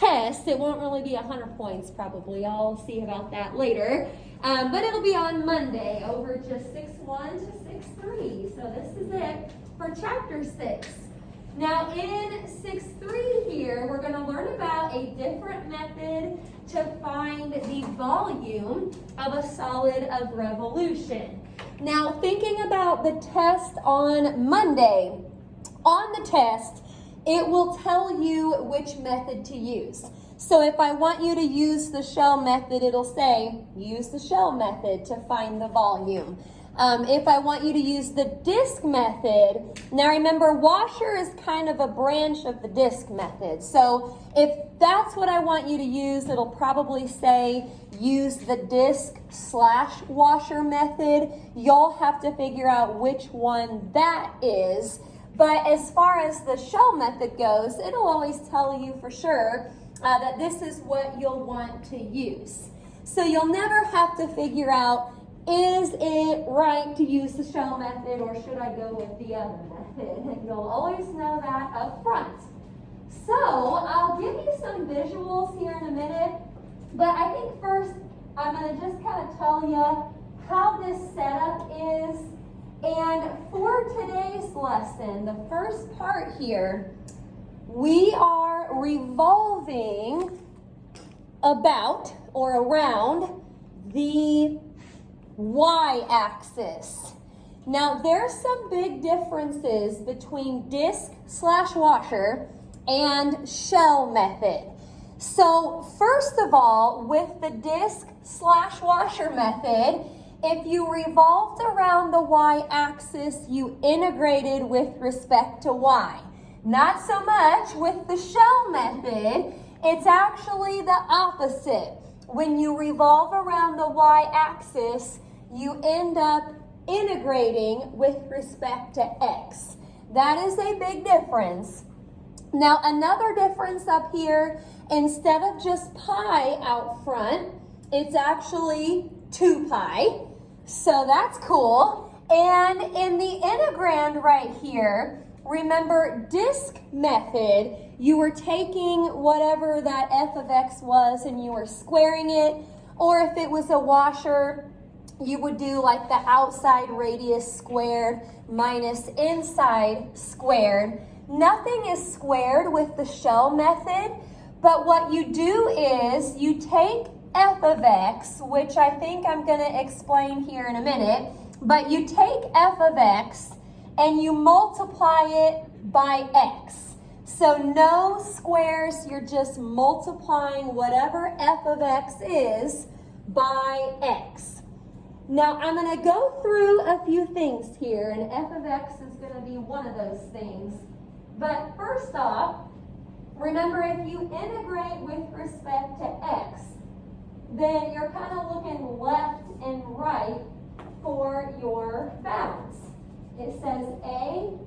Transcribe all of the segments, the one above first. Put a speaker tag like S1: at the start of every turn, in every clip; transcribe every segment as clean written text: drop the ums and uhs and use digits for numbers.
S1: test. It won't really be 100 points probably. I'll see about that later. But it'll be on Monday over just 6-1 to 6-3. So this is it for chapter 6. Now in 6-3 here, we're going to learn about a different method to find the volume of a solid of revolution. Now thinking about the test on Monday, on the test, it will tell you which method to use. So if I want you to use the shell method, it'll say, use the shell method to find the volume. If I want you to use the disk method, now remember, washer is kind of a branch of the disk method. So if that's what I want you to use, it'll probably say use the disk/washer method. You'll have to figure out which one that is. But as far as the shell method goes, it'll always tell you for sure that this is what you'll want to use. So you'll never have to figure out, is it right to use the shell method or should I go with the other method? You'll always know that up front. So I'll give you some visuals here in a minute, but I think first I'm going to just kind of tell you how this setup is. And for today's lesson, the first part here, we are revolving about or around the y-axis. Now, there's some big differences between disk/washer and shell method. So, first of all, with the disk/washer method, if you revolved around the y-axis, you integrated with respect to y. Not so much with the shell method, it's actually the opposite. When you revolve around the y-axis, you end up integrating with respect to x. That is a big difference. Now, another difference up here, instead of just pi out front, it's actually 2 pi. So that's cool. And in the integrand right here, remember disk method, you were taking whatever that f of x was and you were squaring it. Or if it was a washer, you would do like the outside radius squared minus inside squared. Nothing is squared with the shell method, but what you do is you take f of x, which I think I'm going to explain here in a minute, but you take f of x and you multiply it by x. So no squares, you're just multiplying whatever f of x is by x. Now I'm going to go through a few things here, and f of x is going to be one of those things. But first off, remember if you integrate with respect to x, then you're kind of looking left and right for your bounds. It says A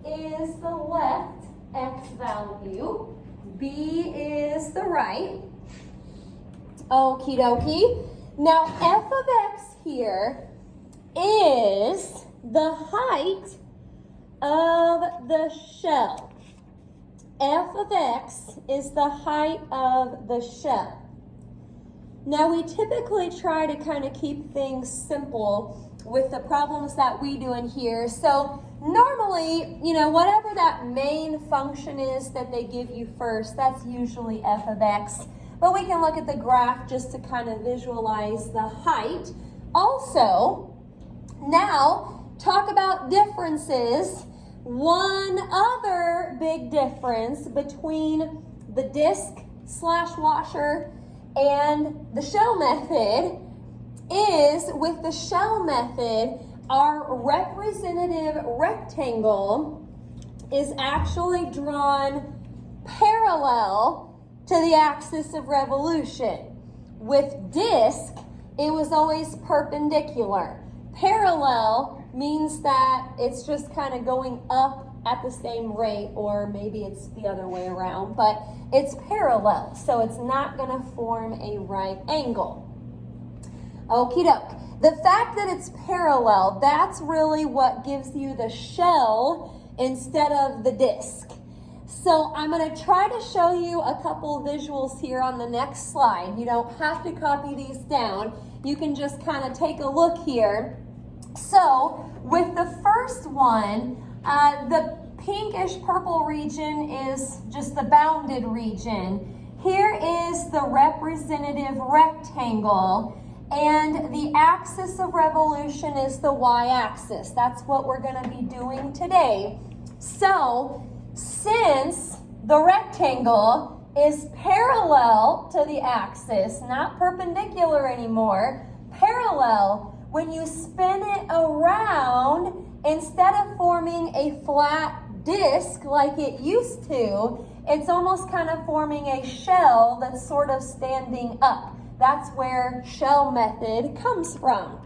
S1: is the left x value, B is the right. Okie dokie. Now f of x here is the height of the shell. F of x is the height of the shell. Now we typically try to kind of keep things simple with the problems that we do in here. So normally, whatever that main function is that they give you first, that's usually f of x. But we can look at the graph just to kind of visualize the height. Also, now talk about differences. One other big difference between the disk/washer and the shell method is with the shell method, our representative rectangle is actually drawn parallel to the axis of revolution. With disk, it was always perpendicular. Parallel means that it's just kind of going up at the same rate, or maybe it's the other way around, but it's parallel, so it's not going to form a right angle. Okie doke. The fact that it's parallel, that's really what gives you the shell instead of the disk. So I'm going to try to show you a couple visuals here on the next slide. You don't have to copy these down. You can just kind of take a look here. So with the first one, the pinkish purple region is just the bounded region. Here is the representative rectangle, and the axis of revolution is the y-axis. That's what we're going to be doing today. So, since the rectangle is parallel to the axis, not perpendicular anymore, parallel, when you spin it around, instead of forming a flat disc like it used to, it's almost kind of forming a shell that's sort of standing up. That's where shell method comes from.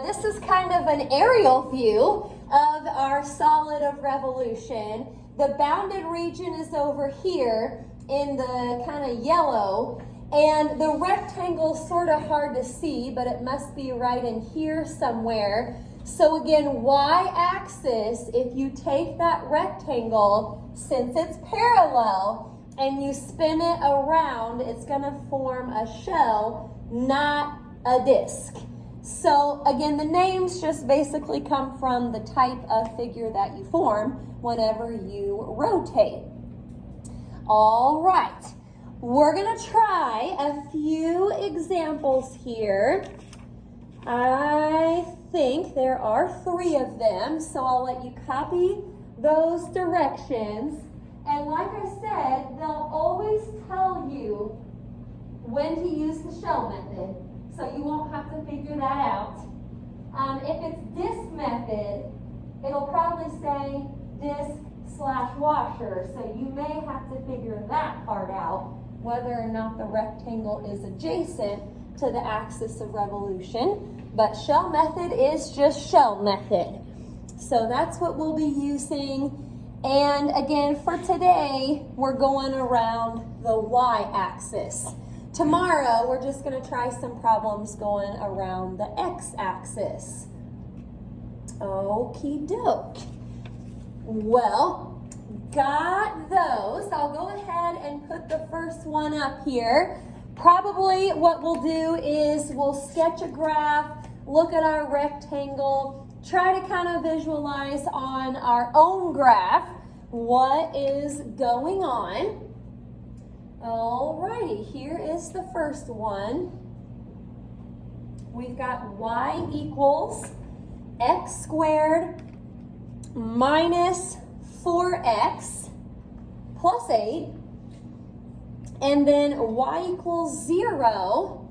S1: This is kind of an aerial view of our solid of revolution. The bounded region is over here in the kind of yellow, and the rectangle is sort of hard to see, but it must be right in here somewhere. So again, y-axis, if you take that rectangle, since it's parallel, and you spin it around, it's going to form a shell, not a disc. So again, the names just basically come from the type of figure that you form whenever you rotate. All right, we're going to try a few examples here. I think there are 3 of them, so I'll let you copy those directions. And like I said, they'll always tell you when to use the shell method, so you won't have to figure that out. If it's disc method, it'll probably say disc/washer, so you may have to figure that part out, whether or not the rectangle is adjacent to the axis of revolution. But shell method is just shell method. So that's what we'll be using. And again, for today, we're going around the y-axis. Tomorrow, we're just going to try some problems going around the x-axis. Okie doke. Well, got those. I'll go ahead and put the first one up here. Probably what we'll do is we'll sketch a graph, look at our rectangle, try to kind of visualize on our own graph what is going on. Alrighty, here is the first one. We've got y equals x squared minus 4x plus 8. And then y equals 0,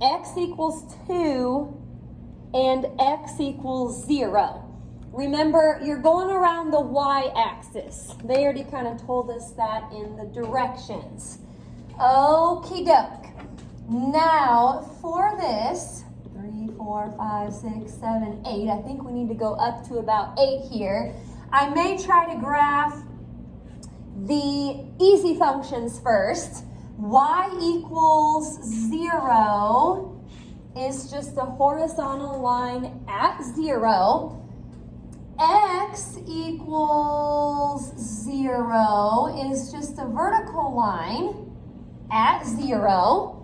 S1: x equals 2, and x equals 0. Remember, you're going around the y-axis. They already kind of told us that in the directions. Okie doke. Now, for this, 3, 4, 5, 6, 7, 8, I think we need to go up to about 8 here. I may try to graph the easy functions first. Y equals 0 is just a horizontal line at 0. X equals 0 is just a vertical line at 0.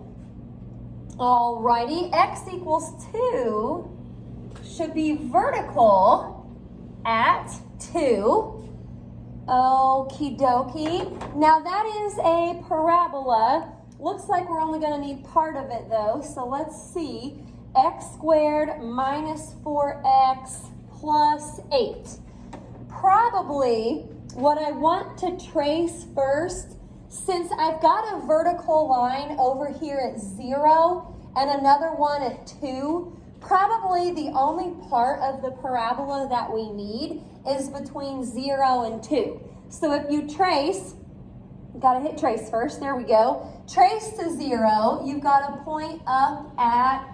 S1: Alrighty, x equals 2 should be vertical at 2. Okie dokie. Now that is a parabola. Looks like we're only going to need part of it though. So let's see. X squared minus 4x plus 8. Probably what I want to trace first, since I've got a vertical line over here at 0 and another one at 2, probably the only part of the parabola that we need is between 0 and 2. So if you trace, gotta hit trace first, there we go. Trace to 0, you've got to point up at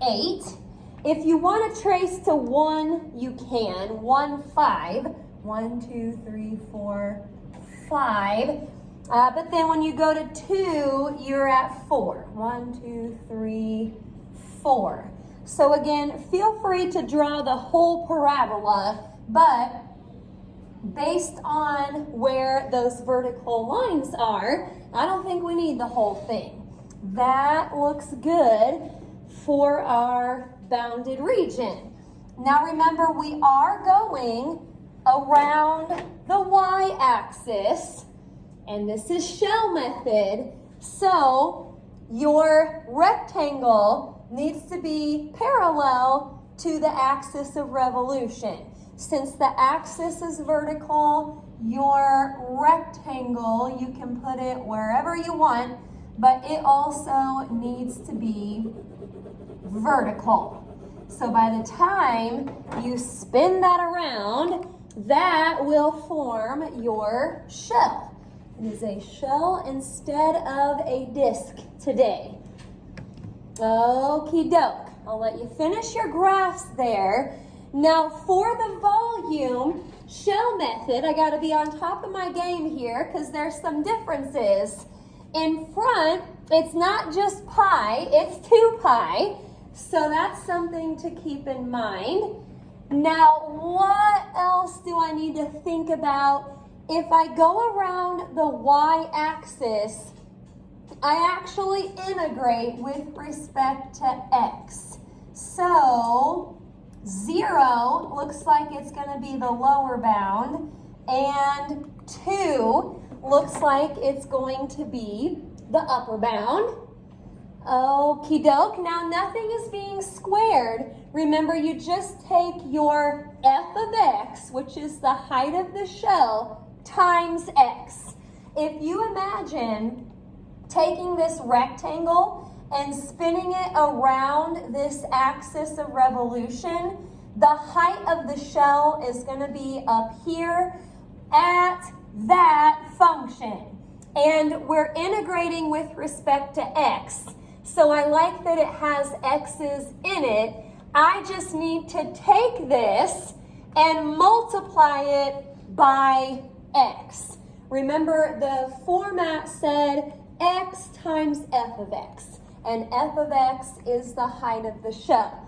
S1: 8. If you want to trace to 1, you can. 1, 5. 1, 2, 3, 4, 5. But then when you go to 2, you're at 4. 1, 2, 3, 4. So again, feel free to draw the whole parabola, but based on where those vertical lines are, I don't think we need the whole thing. That looks good for our bounded region. Now remember, we are going around the y-axis, and this is shell method, so your rectangle needs to be parallel to the axis of revolution. Since the axis is vertical, your rectangle, you can put it wherever you want, but it also needs to be vertical. So by the time you spin that around, that will form your shell. It is a shell instead of a disc today. Okie doke. I'll let you finish your graphs there. Now for the volume shell method, I gotta be on top of my game here because there's some differences. In front, it's not just pi, it's 2 pi. So that's something to keep in mind. Now, what else do I need to think about? If I go around the y-axis, I actually integrate with respect to x. So 0 looks like it's going to be the lower bound, and 2 looks like it's going to be the upper bound. Okie doke. Now nothing is being squared. Remember, you just take your f of x, which is the height of the shell, times x. If you imagine taking this rectangle and spinning it around this axis of revolution, the height of the shell is going to be up here at that function. And we're integrating with respect to x. So I like that it has x's in it. I just need to take this and multiply it by x. Remember, the format said x times f of x. And f of x is the height of the shell.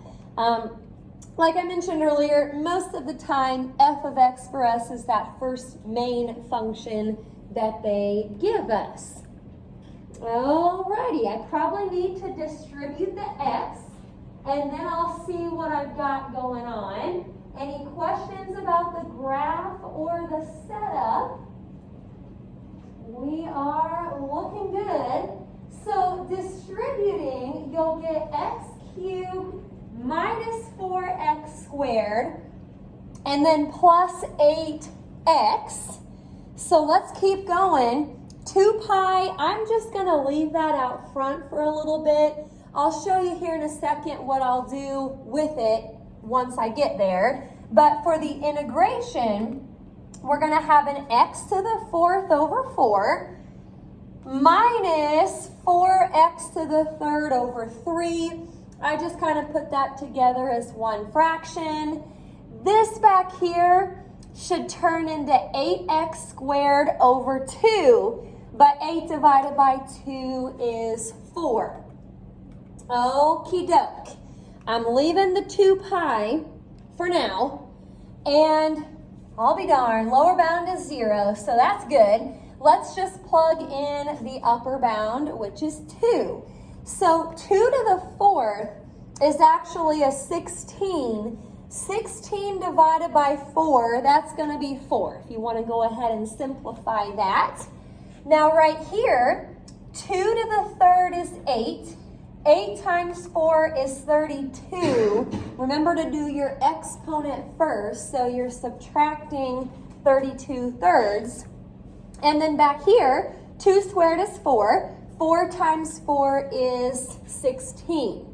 S1: Like I mentioned earlier, most of the time, f of x for us is that first main function that they give us. Alrighty, I probably need to distribute the x, and then I'll see what I've got going on. Any questions about the graph or the setup? We are looking good. So distributing, you'll get x cubed minus 4x squared, and then plus 8x. So let's keep going. 2 pi, I'm just going to leave that out front for a little bit. I'll show you here in a second what I'll do with it once I get there. But for the integration, we're going to have an x to the 4th over 4 minus 4x to the 3rd over 3. I just kind of put that together as one fraction. This back here should turn into 8x squared over 2, but 8 divided by 2 is 4. Okie doke. I'm leaving the 2 pi for now, and I'll be darned, lower bound is 0, so that's good. Let's just plug in the upper bound, which is 2. So 2 to the 4th is actually a 16. 16 divided by 4, that's going to be 4. If you want to go ahead and simplify that. Now right here, 2 to the 3rd is 8. 8 times 4 is 32. Remember to do your exponent first, so you're subtracting 32 thirds. And then back here, 2 squared is 4. 4 times 4 is 16.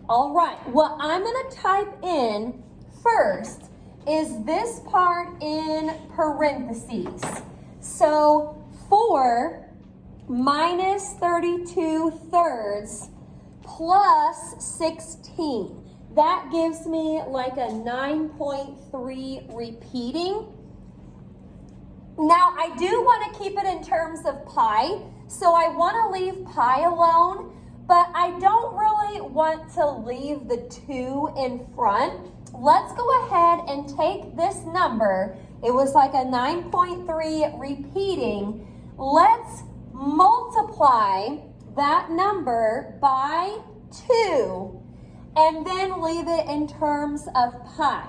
S1: All right, what I'm going to type in first is this part in parentheses. So 4 minus 32 thirds plus 16. That gives me like a 9.3 repeating. Now, I do want to keep it in terms of pi, so I want to leave pi alone, but I don't really want to leave the 2 in front. Let's go ahead and take this number It was like a 9.3 repeating. Let's multiply that number by 2 and then leave it in terms of pi.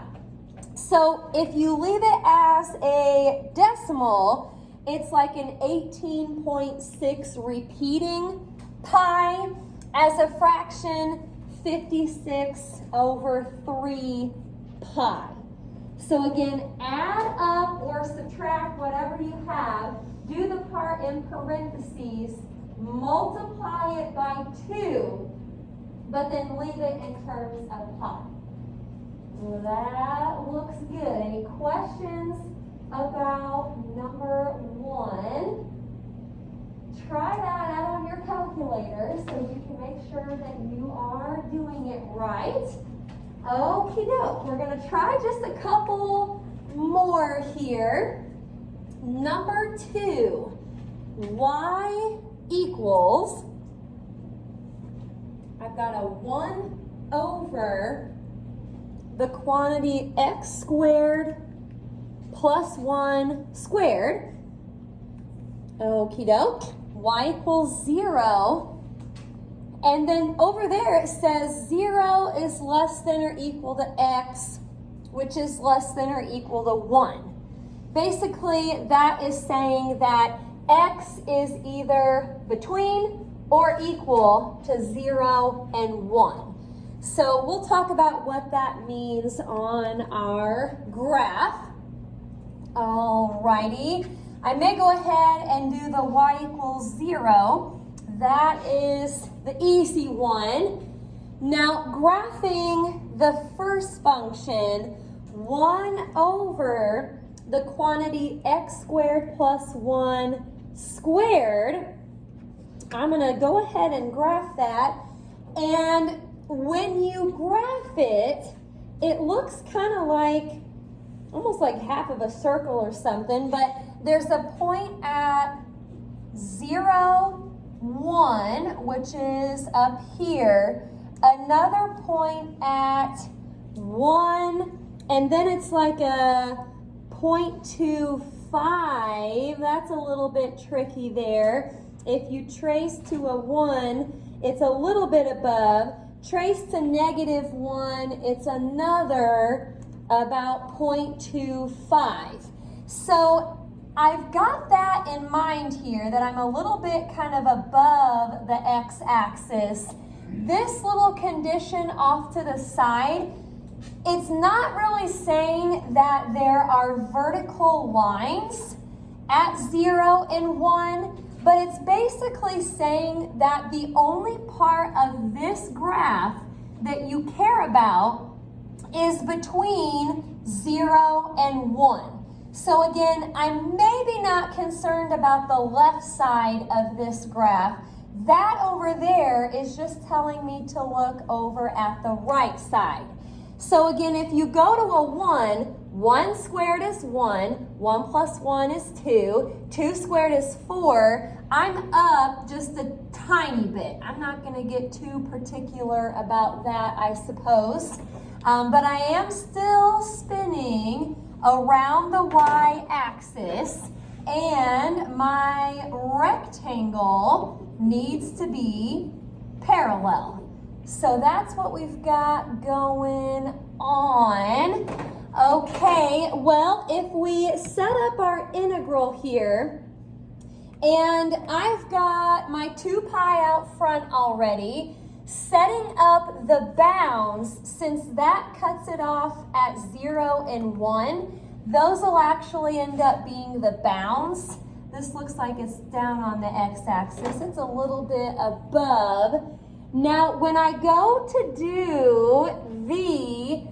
S1: So if you leave it as a decimal, it's like an 18.6 repeating pi. As a fraction, 56/3 pi. So again, add up or subtract whatever you have, do the part in parentheses, multiply it by 2, but then leave it in terms of pi. That looks good. Any questions about number 1? Try that out on your calculator so you can make sure that you are doing it right. Okie doke. We're going to try just a couple more here. Number 2, y equals, I've got a 1 over the quantity x squared plus 1 squared. Okie doke. Y equals 0. And then over there it says 0 is less than or equal to x, which is less than or equal to 1. Basically, that is saying that x is either between or equal to 0 and 1. So we'll talk about what that means on our graph. Alrighty. I may go ahead and do the y equals 0. That is the easy one. Now, graphing the first function, 1 over the quantity x squared plus 1 squared, I'm going to go ahead and graph that. And when you graph it, it looks kind of like, almost like half of a circle or something, but there's a point at 0, 1, which is up here, another point at 1, and then it's like a 0.25. That's a little bit tricky there. If you trace to a 1, it's a little bit above. Trace to -1, it's another about 0.25. So I've got that in mind here, that I'm a little bit kind of above the x-axis. This little condition off to the side, it's not really saying that there are vertical lines at 0 and 1, but it's basically saying that the only part of this graph that you care about is between 0 and 1. So again, I'm maybe not concerned about the left side of this graph. That over there is just telling me to look over at the right side. So again, if you go to a 1, 1 squared is 1, 1 plus 1 is 2, 2 squared is 4. I'm up just a tiny bit. I'm not going to get too particular about that, I suppose. But I am still spinning around the y-axis, and my rectangle needs to be parallel. So that's what we've got going on. Okay, well, if we set up our integral here, and I've got my 2 pi out front already, setting up the bounds, since that cuts it off at 0 and 1, those will actually end up being the bounds. This looks like it's down on the x-axis. It's a little bit above. Now, when I go to do the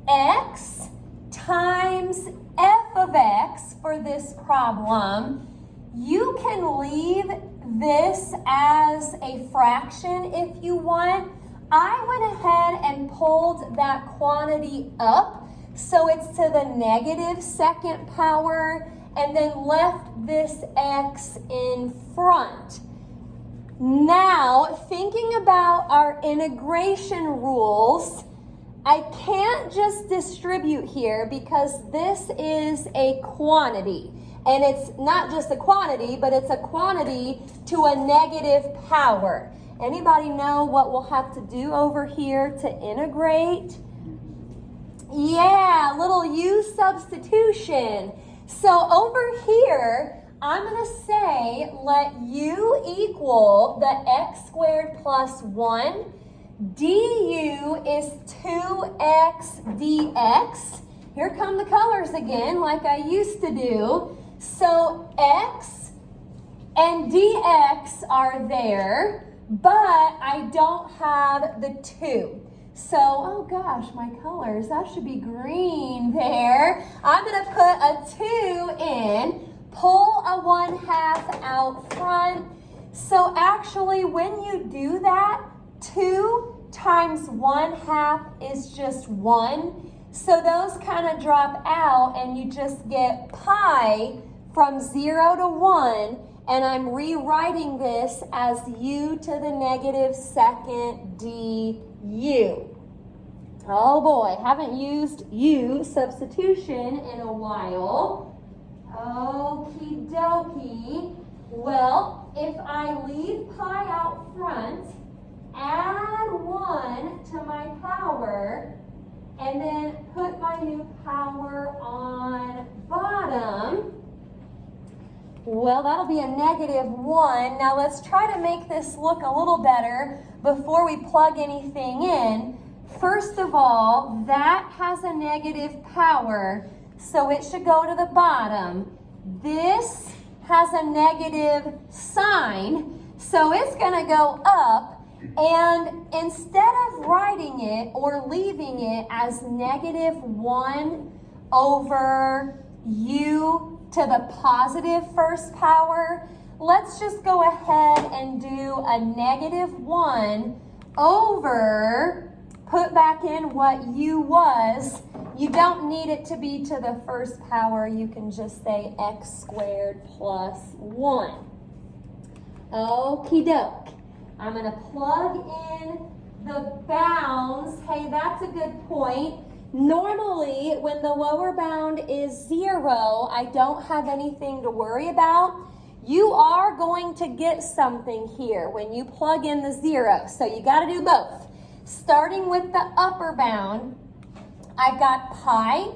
S1: x times f of x for this problem, you can leave this as a fraction if you want. I went ahead and pulled that quantity up so it's to the -2nd power, and then left this x in front. Now, thinking about our integration rules, I can't just distribute here because this is a quantity. And it's not just a quantity, but it's a quantity to a negative power. Anybody know what we'll have to do over here to integrate? Yeah, little u substitution. So over here, I'm going to say let u equal the x squared plus 1. du is 2x dx. Here come the colors again, like I used to do. So x and dx are there, but I don't have the 2. So, oh gosh, my colors, that should be green there. I'm going to put a 2 in, pull a 1/2 out front. So actually, when you do that, 2 times 1/2 is just 1. So those kind of drop out and you just get pi from 0 to 1. And I'm rewriting this as u to the negative second du. Oh boy, haven't used u substitution in a while. Okie dokie. Well, if I leave pi out front, add 1 to my power, and then put my new power on bottom, well, that'll be a -1. Now let's try to make this look a little better before we plug anything in. First of all, that has a negative power, so it should go to the bottom. This has a negative sign, so it's going to go up. And instead of writing it or leaving it as -1 over u to the positive first power, let's just go ahead and do a -1 over, put back in what u was. You don't need it to be to the first power. You can just say x squared plus 1. Okie doke. I'm going to plug in the bounds. Hey, that's a good point. Normally, when the lower bound is 0, I don't have anything to worry about. You are going to get something here when you plug in the 0. So you got to do both. Starting with the upper bound, I've got pi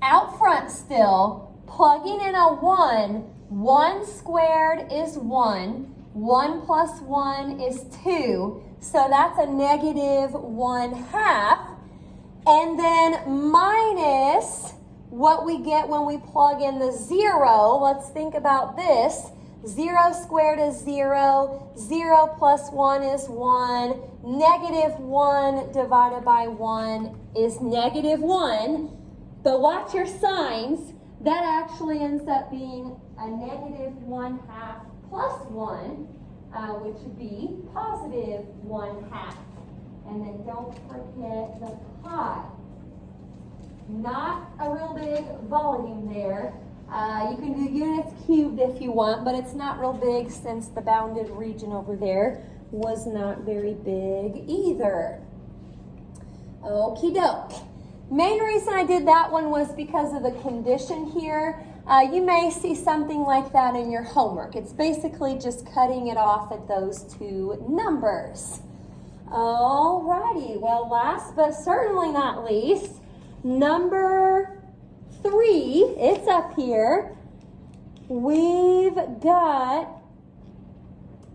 S1: out front still, plugging in a 1. 1 squared is 1. 1 plus 1 is 2. So that's a -1/2. And then minus what we get when we plug in the 0. Let's think about this. 0 squared is 0. 0 plus 1 is 1. -1 divided by 1 is -1. But watch your signs. That actually ends up being a -1/2 plus 1, which would be +1/2. And then don't forget the pi. Not a real big volume there. You can do units cubed if you want, but it's not real big since the bounded region over there was not very big either. Okie doke. Main reason I did that one was because of the condition here. You may see something like that in your homework. It's basically just cutting it off at those two numbers. Alrighty, well, last but certainly not least, number 3, it's up here. We've got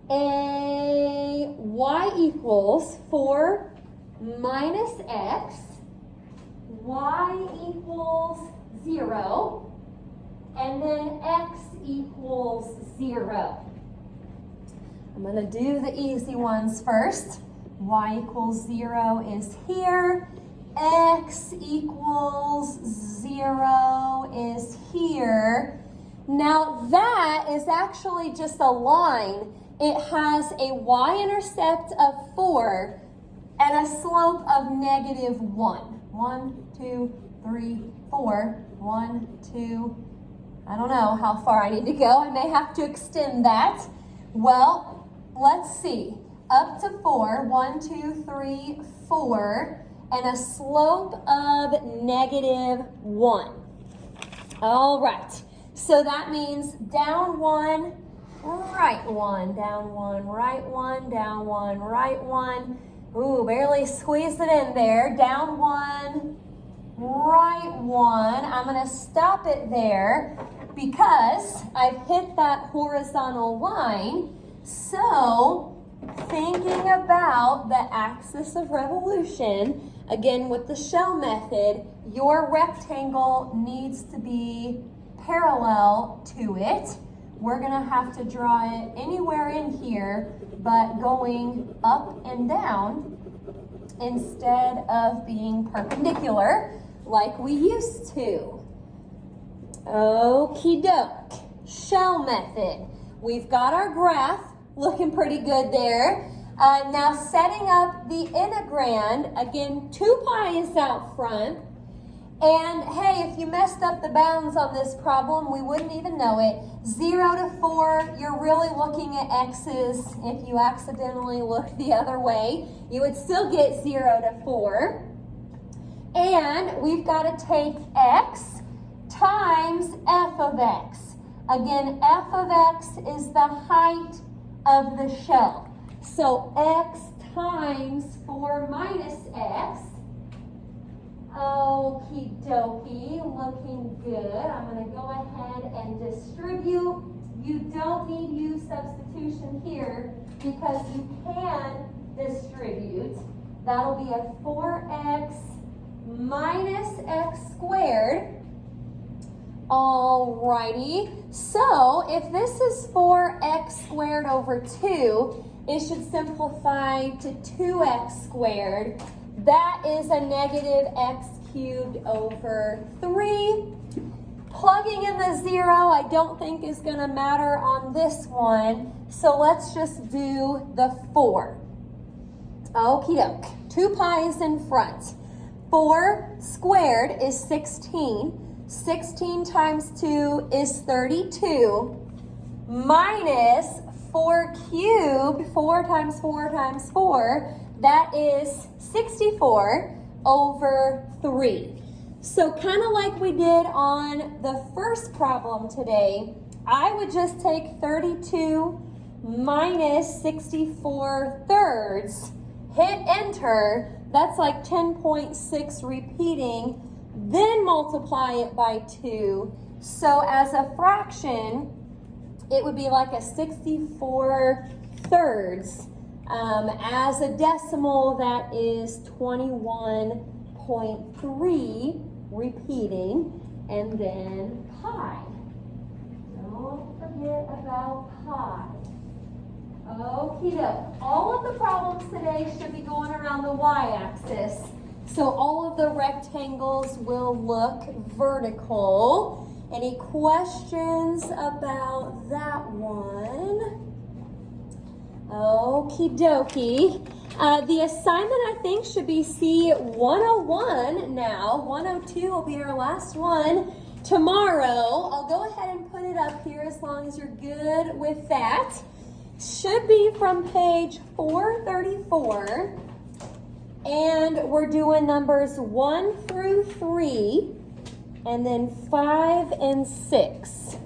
S1: a y equals 4 minus x, y equals 0, and then x equals 0. I'm going to do the easy ones first. Y equals 0 is here. X equals 0 is here. Now that is actually just a line. It has a y-intercept of 4 and a slope of -1. 1, 2, 3, 4. 1, 2. I don't know how far I need to go. I may have to extend that. Well, let's see. Up to 4. 1, 2, 3, 4. and a slope of -1. All right, so that means down 1, right 1, down 1, right 1, down 1, right 1. Ooh, barely squeezed it in there. Down 1, right 1. I'm going to stop it there because I've hit that horizontal line. So, thinking about the axis of revolution, again with the shell method, your rectangle needs to be parallel to it. We're going to have to draw it anywhere in here, but going up and down instead of being perpendicular like we used to. Okie doke. Shell method. We've got our graph looking pretty good there. Now setting up the integrand, again 2 pi is out front. And hey, if you messed up the bounds on this problem, we wouldn't even know it. 0 to 4, you're really looking at x's. If you accidentally looked the other way, you would still get 0 to 4. And we've got to take x times f of x. Again, f of x is the height of the shell. So x times 4 minus x. Okie dokie, looking good. I'm going to go ahead and distribute. You don't need use substitution here because you can distribute. That'll be a 4x minus x squared. Alrighty, so if this is 4x squared over 2, it should simplify to 2x squared. That is a negative x cubed over 3. Plugging in the 0 I don't think is going to matter on this one, so let's just do the 4. Okie doke, 2 pi is in front. 4 squared is 16. 16 times 2 is 32. Minus 4 cubed, 4 times 4 times 4, that is 64 over 3. So kind of like we did on the first problem today, I would just take 32 minus 64 thirds, hit enter, that's like 10.6 repeating, then multiply it by 2. So as a fraction, it would be like a 64 thirds. As a decimal, that is 21.3 repeating, and then pi. Don't forget about pi. Okie doke. All of the problems today should be going around the y-axis. So all of the rectangles will look vertical. Any questions about that one? Okie dokie. The assignment, I think, should be C101 now. 102 will be our last one tomorrow. I'll go ahead and put it up here as long as you're good with that. Should be from page 434. And we're doing numbers 1 through 3, and then 5 and 6.